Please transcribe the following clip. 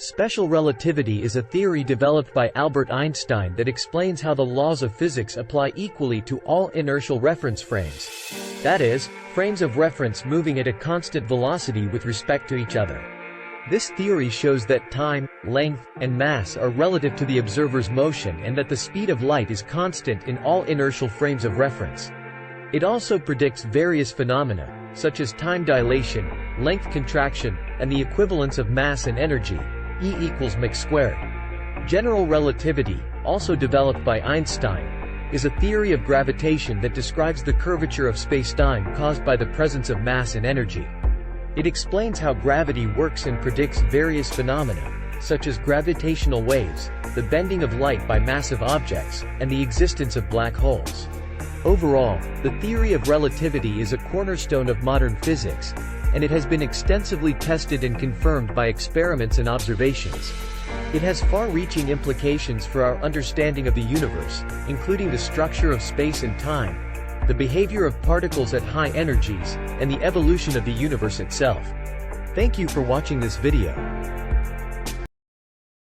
Special relativity is a theory developed by Albert Einstein that explains how the laws of physics apply equally to all inertial reference frames. That is, frames of reference moving at a constant velocity with respect to each other. This theory shows that time, length, and mass are relative to the observer's motion and that the speed of light is constant in all inertial frames of reference. It also predicts various phenomena, such as time dilation, length contraction, and the equivalence of mass and energy, E equals mc squared. General relativity, also developed by Einstein, is a theory of gravitation that describes the curvature of space-time caused by the presence of mass and energy. It explains how gravity works and predicts various phenomena, such as gravitational waves, the bending of light by massive objects, and the existence of black holes. Overall, the theory of relativity is a cornerstone of modern physics, and it has been extensively tested and confirmed by experiments and observations. It has far-reaching implications for our understanding of the universe, including the structure of space and time, the behavior of particles at high energies, and the evolution of the universe itself. Thank you for watching this video.